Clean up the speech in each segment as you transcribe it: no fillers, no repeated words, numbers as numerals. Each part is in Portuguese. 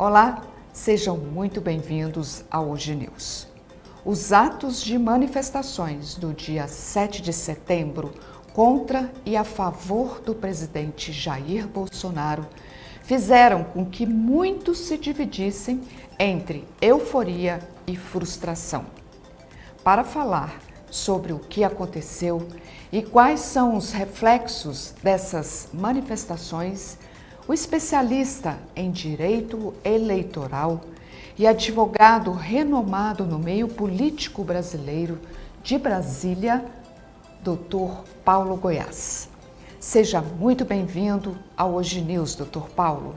Olá, sejam muito bem-vindos ao Hoje News. Os atos de manifestações do dia 7 de setembro contra e a favor do presidente Jair Bolsonaro fizeram com que muitos se dividissem entre euforia e frustração. Para falar sobre o que aconteceu e quais são os reflexos dessas manifestações, o especialista em direito eleitoral e advogado renomado no meio político brasileiro de Brasília, Dr. Paulo Goiás. Seja muito bem-vindo ao Hoje News, Dr. Paulo.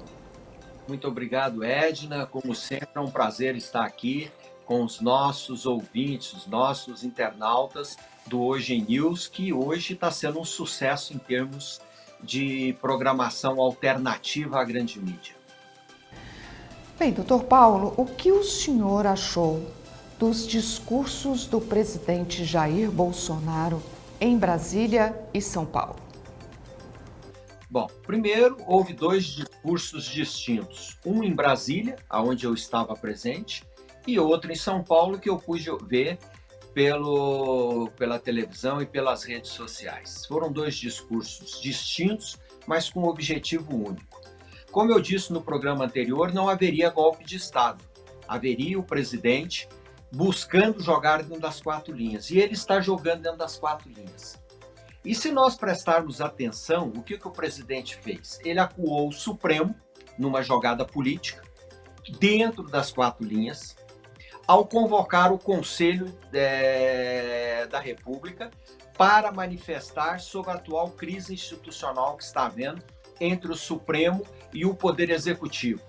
Muito obrigado, Edna. Como sempre, é um prazer estar aqui com os nossos ouvintes, os nossos internautas do Hoje News, que hoje está sendo um sucesso em termos de programação alternativa à grande mídia. Bem, doutor Paulo, o que o senhor achou dos discursos do presidente Jair Bolsonaro em Brasília e São Paulo? Bom, primeiro, houve dois discursos distintos. Um em Brasília, onde eu estava presente, e outro em São Paulo, que eu pude ver pela televisão e pelas redes sociais. Foram dois discursos distintos, mas com um objetivo único. Como eu disse no programa anterior, não haveria golpe de Estado. Haveria o presidente buscando jogar dentro das quatro linhas. E ele está jogando dentro das quatro linhas. E se nós prestarmos atenção, o que o presidente fez? Ele acuou o Supremo numa jogada política, dentro das quatro linhas, ao convocar o Conselho da República para manifestar sobre a atual crise institucional que está havendo entre o Supremo e o Poder Executivo.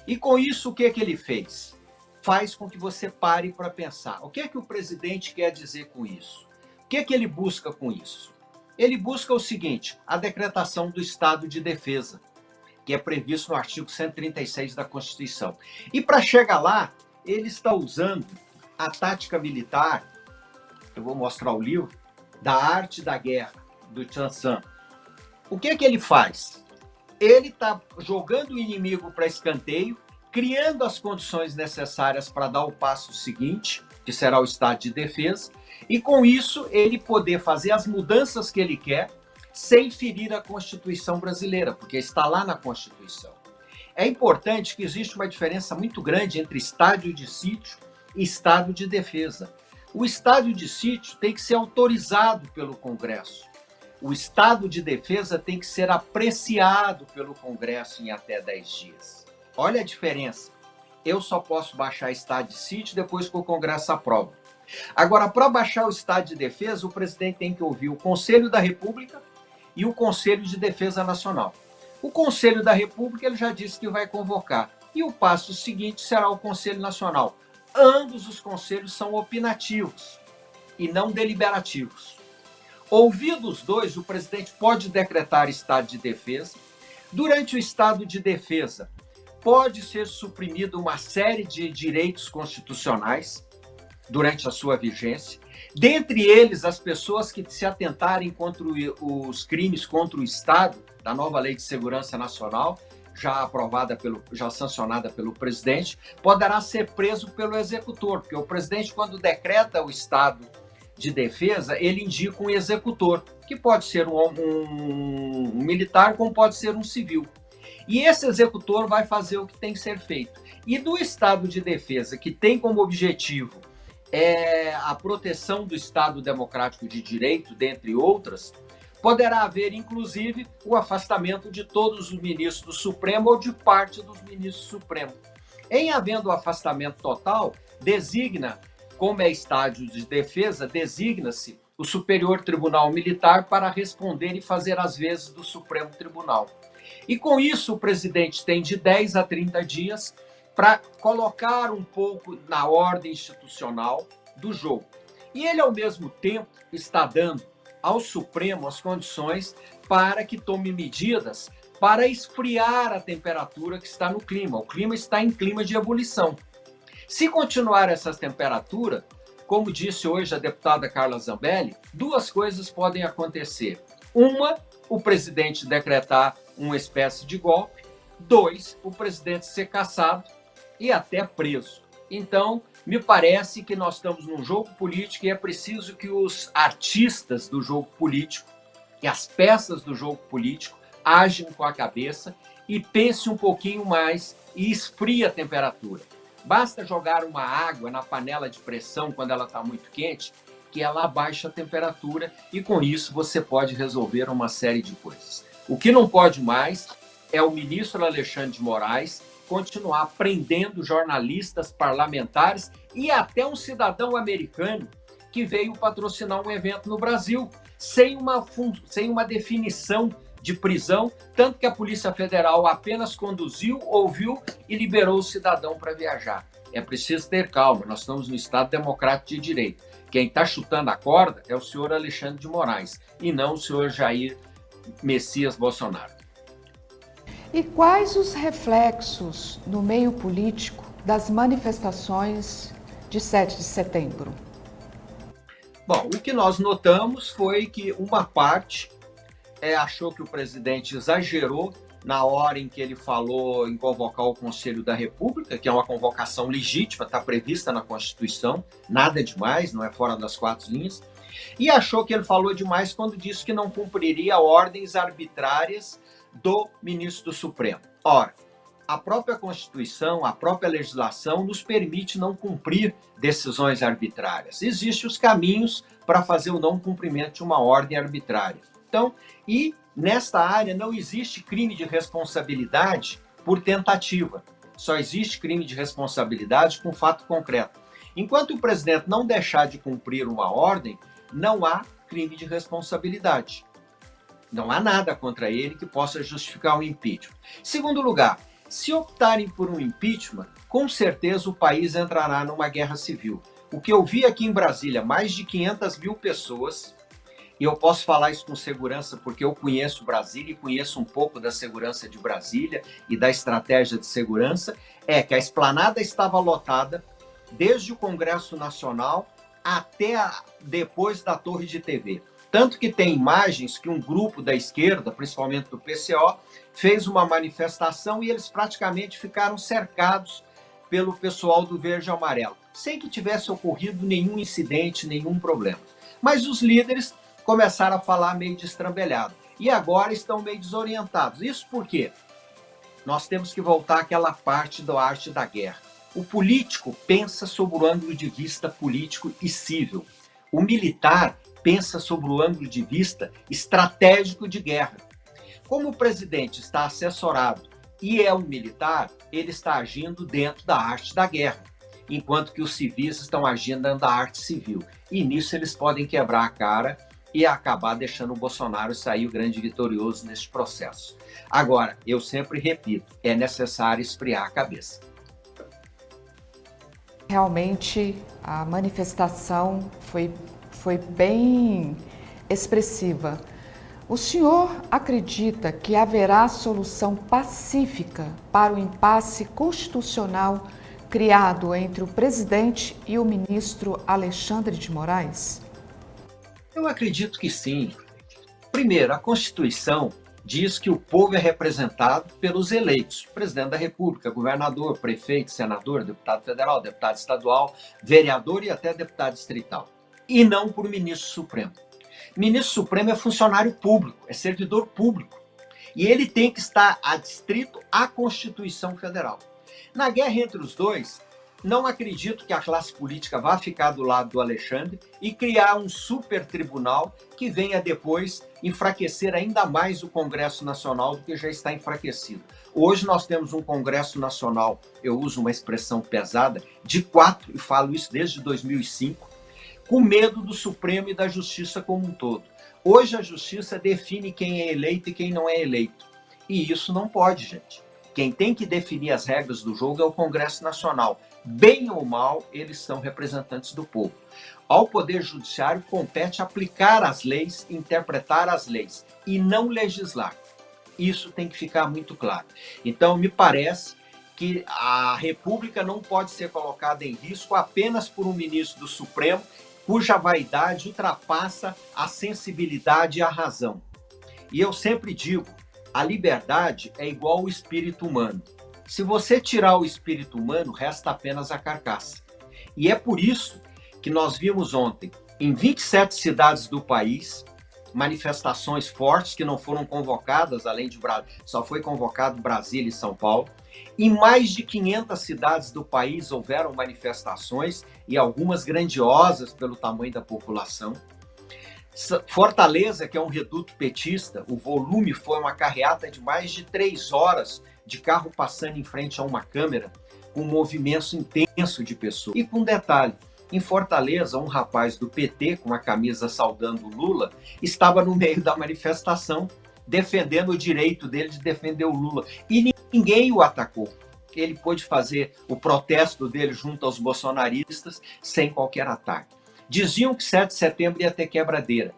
E com isso, o que ele fez? Faz com que você pare para pensar. O que o presidente quer dizer com isso? O que ele busca com isso? Ele busca o seguinte, a decretação do estado de defesa, que é previsto no artigo 136 da Constituição. E para chegar lá, ele está usando a tática militar, eu vou mostrar o livro, da Arte da Guerra, do Chan San. O que ele faz? Ele está jogando o inimigo para escanteio, criando as condições necessárias para dar o passo seguinte, que será o estado de defesa, e com isso ele poder fazer as mudanças que ele quer, sem ferir a Constituição brasileira, porque está lá na Constituição. É importante que existe uma diferença muito grande entre estado de sítio e estado de defesa. O estado de sítio tem que ser autorizado pelo Congresso. O estado de defesa tem que ser apreciado pelo Congresso em até 10 dias. Olha a diferença. Eu só posso baixar estado de sítio depois que o Congresso aprova. Agora, para baixar o estado de defesa, o presidente tem que ouvir o Conselho da República e o Conselho de Defesa Nacional. O Conselho da República ele já disse que vai convocar. E o passo seguinte será o Conselho Nacional. Ambos os conselhos são opinativos e não deliberativos. Ouvidos os dois, o presidente pode decretar estado de defesa. Durante o estado de defesa, pode ser suprimida uma série de direitos constitucionais durante a sua vigência. Dentre eles, as pessoas que se atentarem contra os crimes contra o Estado, da nova Lei de Segurança Nacional, já sancionada pelo presidente, poderá ser preso pelo executor, porque o presidente, quando decreta o estado de defesa, ele indica um executor, que pode ser um militar, como pode ser um civil. E esse executor vai fazer o que tem que ser feito. E do estado de defesa, que tem como objetivo a proteção do Estado Democrático de Direito, dentre outras, poderá haver, inclusive, o afastamento de todos os ministros do Supremo ou de parte dos ministros do Supremo. Em havendo o afastamento total, como é estádio de defesa, designa-se o Superior Tribunal Militar para responder e fazer as vezes do Supremo Tribunal. E com isso, o presidente tem de 10 a 30 dias para colocar um pouco na ordem institucional do jogo. E ele, ao mesmo tempo, está dando ao Supremo as condições para que tome medidas para esfriar a temperatura que está no clima. O clima está em clima de ebulição. Se continuar essa temperatura, como disse hoje a deputada Carla Zambelli, duas coisas podem acontecer. Uma, o presidente decretar uma espécie de golpe. 2, o presidente ser cassado e até preso. Então, me parece que nós estamos num jogo político e é preciso que os artistas do jogo político e as peças do jogo político agem com a cabeça e pensem um pouquinho mais e esfrie a temperatura. Basta jogar uma água na panela de pressão quando ela está muito quente, que ela abaixa a temperatura e com isso você pode resolver uma série de coisas. O que não pode mais é o ministro Alexandre de Moraes continuar prendendo jornalistas, parlamentares e até um cidadão americano que veio patrocinar um evento no Brasil, sem uma definição de prisão, tanto que a Polícia Federal apenas conduziu, ouviu e liberou o cidadão para viajar. É preciso ter calma, nós estamos no Estado Democrático de Direito. Quem está chutando a corda é o senhor Alexandre de Moraes e não o senhor Jair Messias Bolsonaro. E quais os reflexos no meio político das manifestações de 7 de setembro? Bom, o que nós notamos foi que uma parte achou que o presidente exagerou na hora em que ele falou em convocar o Conselho da República, que é uma convocação legítima, está prevista na Constituição, nada demais, não é fora das quatro linhas, e achou que ele falou demais quando disse que não cumpriria ordens arbitrárias do ministro do Supremo. Ora, a própria Constituição, a própria legislação nos permite não cumprir decisões arbitrárias. Existem os caminhos para fazer o não cumprimento de uma ordem arbitrária. Então, e nesta área não existe crime de responsabilidade por tentativa. Só existe crime de responsabilidade com fato concreto. Enquanto o presidente não deixar de cumprir uma ordem, não há crime de responsabilidade. Não há nada contra ele que possa justificar um impeachment. Segundo lugar, se optarem por um impeachment, com certeza o país entrará numa guerra civil. O que eu vi aqui em Brasília, mais de 500 mil pessoas, e eu posso falar isso com segurança porque eu conheço Brasília e conheço um pouco da segurança de Brasília e da estratégia de segurança, é que a esplanada estava lotada desde o Congresso Nacional até depois da Torre de TV. Tanto que tem imagens que um grupo da esquerda, principalmente do PCO, fez uma manifestação e eles praticamente ficaram cercados pelo pessoal do Verde e Amarelo, sem que tivesse ocorrido nenhum incidente, nenhum problema. Mas os líderes começaram a falar meio destrambelhado e agora estão meio desorientados. Isso porque nós temos que voltar àquela parte da arte da guerra. O político pensa sobre o ângulo de vista político e civil. O militar pensa sobre o ângulo de vista estratégico de guerra. Como o presidente está assessorado e é um militar, ele está agindo dentro da arte da guerra, enquanto que os civis estão agindo dentro da arte civil. E nisso eles podem quebrar a cara e acabar deixando o Bolsonaro sair o grande vitorioso neste processo. Agora, eu sempre repito, é necessário esfriar a cabeça. Realmente, a manifestação foi bem expressiva. O senhor acredita que haverá solução pacífica para o impasse constitucional criado entre o presidente e o ministro Alexandre de Moraes? Eu acredito que sim. Primeiro, a Constituição diz que o povo é representado pelos eleitos, presidente da República, governador, prefeito, senador, deputado federal, deputado estadual, vereador e até deputado distrital, e não por ministro supremo. Ministro supremo é funcionário público, é servidor público, e ele tem que estar adstrito à Constituição Federal. Na guerra entre os dois, não acredito que a classe política vá ficar do lado do Alexandre e criar um super tribunal que venha depois enfraquecer ainda mais o Congresso Nacional do que já está enfraquecido. Hoje nós temos um Congresso Nacional, eu uso uma expressão pesada, de 4, e falo isso desde 2005, com medo do Supremo e da Justiça como um todo. Hoje a Justiça define quem é eleito e quem não é eleito. E isso não pode, gente. Quem tem que definir as regras do jogo é o Congresso Nacional. Bem ou mal, eles são representantes do povo. Ao Poder Judiciário compete aplicar as leis, interpretar as leis e não legislar. Isso tem que ficar muito claro. Então, me parece que a República não pode ser colocada em risco apenas por um ministro do Supremo cuja vaidade ultrapassa a sensibilidade e a razão. E eu sempre digo A liberdade é igual ao espírito humano. Se você tirar o espírito humano, resta apenas a carcaça. E é por isso que nós vimos ontem, em 27 cidades do país, manifestações fortes que não foram convocadas, além de Brasília, só foi convocado Brasília e São Paulo. Em mais de 500 cidades do país houveram manifestações, e algumas grandiosas pelo tamanho da população. Fortaleza, que é um reduto petista, o volume foi uma carreata de mais de 3 horas de carro passando em frente a uma câmera, com um movimento intenso de pessoas. E com um detalhe, em Fortaleza, um rapaz do PT, com a camisa saudando Lula, estava no meio da manifestação, defendendo o direito dele de defender o Lula. E ninguém o atacou. Ele pôde fazer o protesto dele junto aos bolsonaristas sem qualquer ataque. Diziam que 7 de setembro ia ter quebradeira.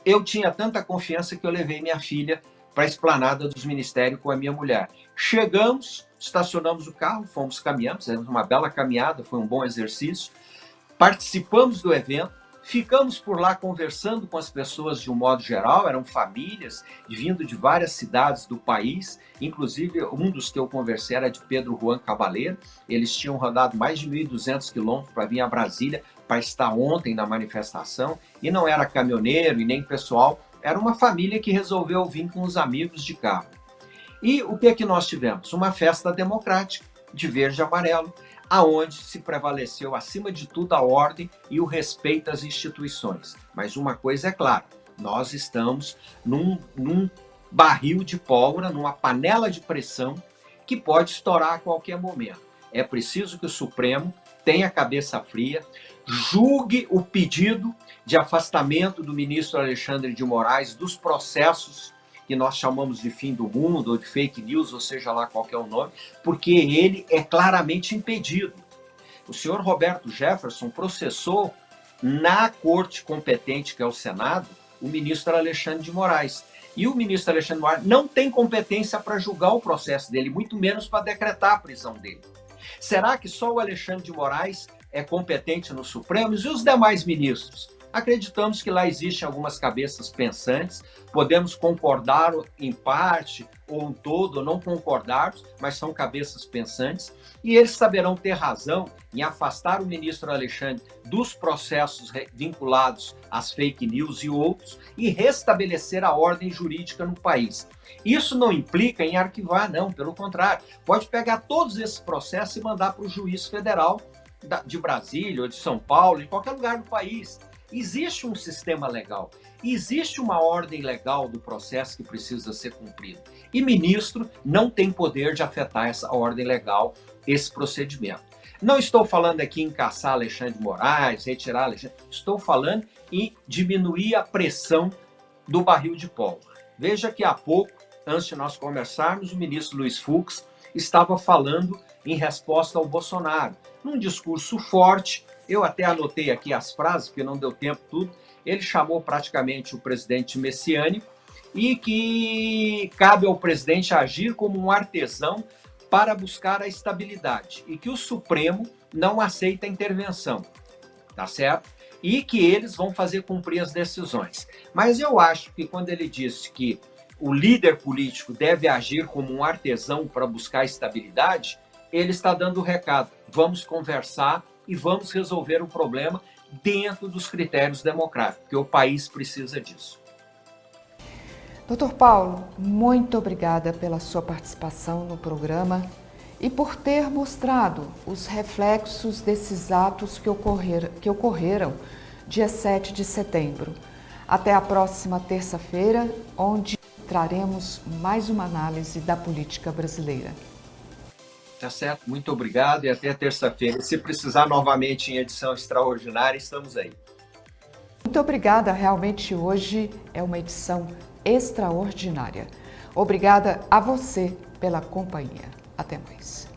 Eu tinha tanta confiança que eu levei minha filha para a esplanada dos ministérios com a minha mulher. Chegamos, estacionamos o carro, fomos caminhando, fizemos uma bela caminhada, foi um bom exercício. Participamos do evento, ficamos por lá conversando com as pessoas de um modo geral, eram famílias vindo de várias cidades do país, inclusive um dos que eu conversei era de Pedro Juan Cavaleiro. Eles tinham rodado mais de 1.200 quilômetros para vir a Brasília para estar ontem na manifestação, e não era caminhoneiro e nem pessoal, era uma família que resolveu vir com os amigos de carro. E o que é que nós tivemos? Uma festa democrática, de verde e amarelo, aonde se prevaleceu acima de tudo a ordem e o respeito às instituições. Mas uma coisa é clara, nós estamos num barril de pólvora, numa panela de pressão que pode estourar a qualquer momento. É preciso que o Supremo tenha cabeça fria, julgue o pedido de afastamento do ministro Alexandre de Moraes dos processos que nós chamamos de fim do mundo, ou de fake news, ou seja lá qual que é o nome, porque ele é claramente impedido. O senhor Roberto Jefferson processou na corte competente, que é o Senado, o ministro Alexandre de Moraes. E o ministro Alexandre de Moraes não tem competência para julgar o processo dele, muito menos para decretar a prisão dele. Será que só o Alexandre de Moraes é competente no Supremo e os demais ministros? Acreditamos que lá existem algumas cabeças pensantes, podemos concordar em parte ou em todo, ou não concordarmos, mas são cabeças pensantes, e eles saberão ter razão em afastar o ministro Alexandre dos processos vinculados às fake news e outros, e restabelecer a ordem jurídica no país. Isso não implica em arquivar, não, pelo contrário, pode pegar todos esses processos e mandar para o juiz federal de Brasília ou de São Paulo, em qualquer lugar do país. Existe um sistema legal, existe uma ordem legal do processo que precisa ser cumprido. E ministro não tem poder de afetar essa ordem legal, esse procedimento. Não estou falando aqui em caçar Alexandre de Moraes, retirar Alexandre, estou falando em diminuir a pressão do barril de pólvora. Veja que há pouco, antes de nós conversarmos, o ministro Luiz Fux estava falando em resposta ao Bolsonaro, num discurso forte. Eu até anotei aqui as frases, porque não deu tempo tudo. Ele chamou praticamente o presidente messiânico e que cabe ao presidente agir como um artesão para buscar a estabilidade e que o Supremo não aceita intervenção, tá certo? E que eles vão fazer cumprir as decisões. Mas eu acho que quando ele disse que o líder político deve agir como um artesão para buscar estabilidade, ele está dando o recado. Vamos conversar e vamos resolver o problema dentro dos critérios democráticos, porque o país precisa disso. Dr. Paulo, muito obrigada pela sua participação no programa e por ter mostrado os reflexos desses atos que ocorreram dia 7 de setembro. Até a próxima terça-feira, onde traremos mais uma análise da política brasileira. Tá certo, muito obrigado e até terça-feira. Se precisar novamente em edição extraordinária, estamos aí. Muito obrigada, realmente hoje é uma edição extraordinária. Obrigada a você pela companhia. Até mais.